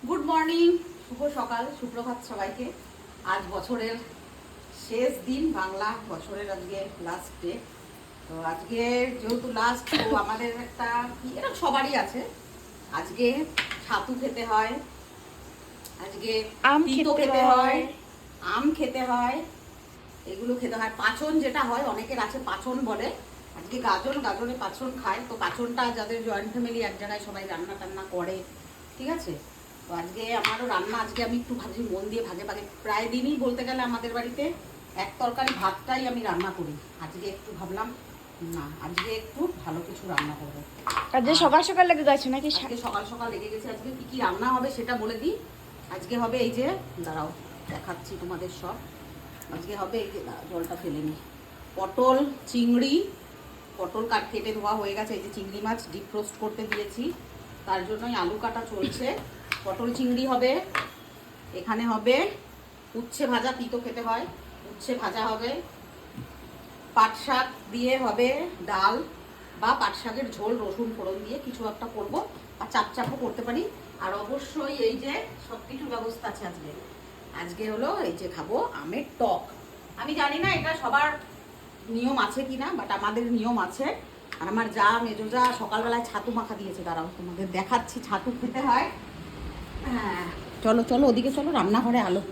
Good morning, শুভ সকাল, সুপ্রভাত সবাইকে। আজ বছরের শেষ দিন, বাংলা বছরের আজকে লাস্ট ডে। তো আজকে যেহেতু লাস্ট, তো আমাদের একটা এটা সবারই আছে, আজকে ছাতু খেতে হয়, আজকে তিতো খেতে হয়, আম খেতে হয়, এগুলো খেতে হয়। পাচন যেটা হয়, অনেকের আছে পাচন বলে, আজকে গাজনে পাচন খায়। তো পাচনটা যাদের জয়েন্ট ফ্যামিলি, এক জায়গায় সবাই রান্না টান্না করে, ঠিক আছে। তো আজকে আমারও রান্না, আজকে আমি একটু ভাজি, মন দিয়ে ভাগে ভাগে প্রায় দিনই বলতে গেলে আমাদের বাড়িতে এক তরকারি ভাতটাই আমি রান্না করি। আজকে একটু ভাবলাম না, আজকে একটু ভালো কিছু রান্না করবো। আজকে সকাল সকাল লেগে গেছে নাকি? আজকে সকাল সকাল লেগে গেছে। আজকে কি কি রান্না হবে সেটা বলে দিই। আজকে হবে এই যে, দাঁড়াও দেখাচ্ছি তোমাদের সব। আজকে হবে এই যে, জলটা ফেলে নি, পটল চিংড়ি, পটল কেটে ধোয়া হয়ে গেছে। এই যে চিংড়ি মাছ ডিপ রোস্ট করতে দিয়েছি, তার জন্যই আলু কাটা চলছে। পটল চিংড়ি হবে, এখানে হবে উচ্ছে ভাজা, তিতো খেতে হয়, উচ্ছে ভাজা হবে, পাট শাক দিয়ে হবে ডাল বা পাট শাকের ঝোল, রসুন ফোড়ন দিয়ে কিছু একটা করবো, আর চাপও করতে পারি। আর অবশ্যই এই যে সব কিছুর ব্যবস্থা আছে আজকে। আজকে হলো এই যে খাবো আমের টক। আমি জানি না এটা সবার নিয়ম আছে কিনা, বাট আমাদের নিয়ম আছে। আর আমার যা মেজো যা সকালবেলায় ছাতু মাখা দিয়েছে, দাঁড়াও তোমাদের দেখাচ্ছি। ছাতু খেতে হয়, হ্যাঁ চলো চলো ওদিকে চলো, রান্নাঘরে আলো।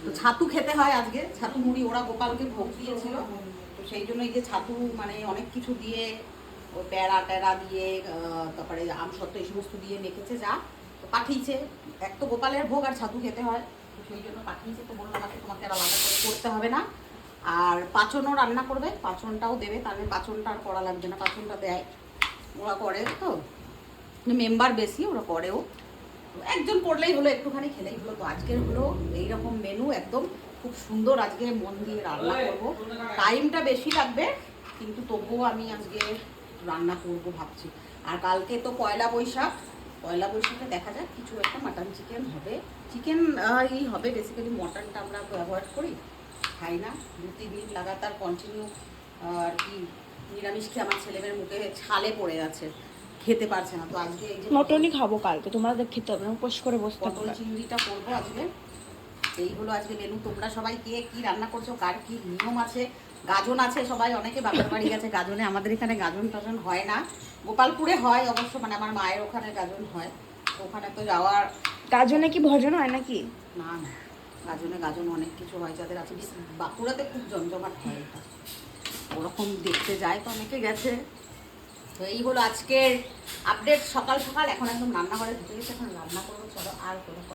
তো ছাতু খেতে হয় আজকে, ছাতু মুড়ি ওরা গোপালকে ভোগ দিয়েছিল, তো সেই জন্য এই যে ছাতু মানে অনেক কিছু দিয়ে, ওই প্যারা ট্যারা দিয়ে, তারপরে আমসত্ত্ব এই সমস্ত দিয়ে মেখেছে, যা তো পাঠিয়েছে। এক তো গোপালের ভোগ, আর ছাতু খেতে হয়, তো সেই জন্য পাঠিয়েছে। তো বললাম আমাকে, তোমাকে আর আলাদা করে করতে হবে না। আর পাচনও রান্না করবে, পাচনটাও দেবে, তাহলে পাচনটা আর করা লাগবে না, পাচনটা দেয়, ওরা করে তো, মেম্বার বেশি, ওরা করেও। একজন করলেই হলো, একটুখানি খেলেই হলো। তো আজকের হলো এইরকম মেনু, একদম খুব সুন্দর। আজকে মন দিয়ে রান্না করবো, টাইমটা বেশি লাগবে, কিন্তু তবুও আমি আজকে রান্না করব ভাবছি। আর কালকে তো পয়লা বৈশাখ, পয়লা বৈশাখে দেখা যাক কিছু একটা মাটন চিকেন হবে। চিকেন এই হবে, বেসিক্যালি মটনটা আমরা অ্যাভয়েড করি, খাই না। 2-3 দিন লাগাতার কন্টিনিউ আর কি নিরামিষ খেয়ে আমার ছেলেমেয়ের মুখে ছালে পড়ে আছে, খেতে পারছে না। তো আজকে এই যে মটনই খাবো কালকে, তোমাদের খেতে হবে না, উপোস করে বসতে পটল হবে। চিংড়িটা করবো আজকে। এই হলো আজকে মেনু। তোমরা সবাই কে কি রান্না করছো, কার কি নিয়ম আছে? গাজন আছে সবাই, অনেকে বাপের বাড়ি গেছে গাজনে। আমাদের এখানে গাজন টাজন হয় না, গোপালপুরে হয় অবশ্য, মানে আমার মায়ের ওখানে গাজন হয়, তো ওখানে তো যাওয়ার। গাজনে কি ভজন হয় নাকি? না না, গাজন অনেক কিছু হয় যাদের আছে। বাঁকুড়াতে খুব জমজমাট হয় এটা, ওরকম দেখতে যায় তো অনেকে গেছে। তো এই হলো আজকের আপডেট, সকাল সকাল। এখন একদম রান্নাঘরে ঢুকে গেছে, এখন রান্না করবো, চলো আর কোনো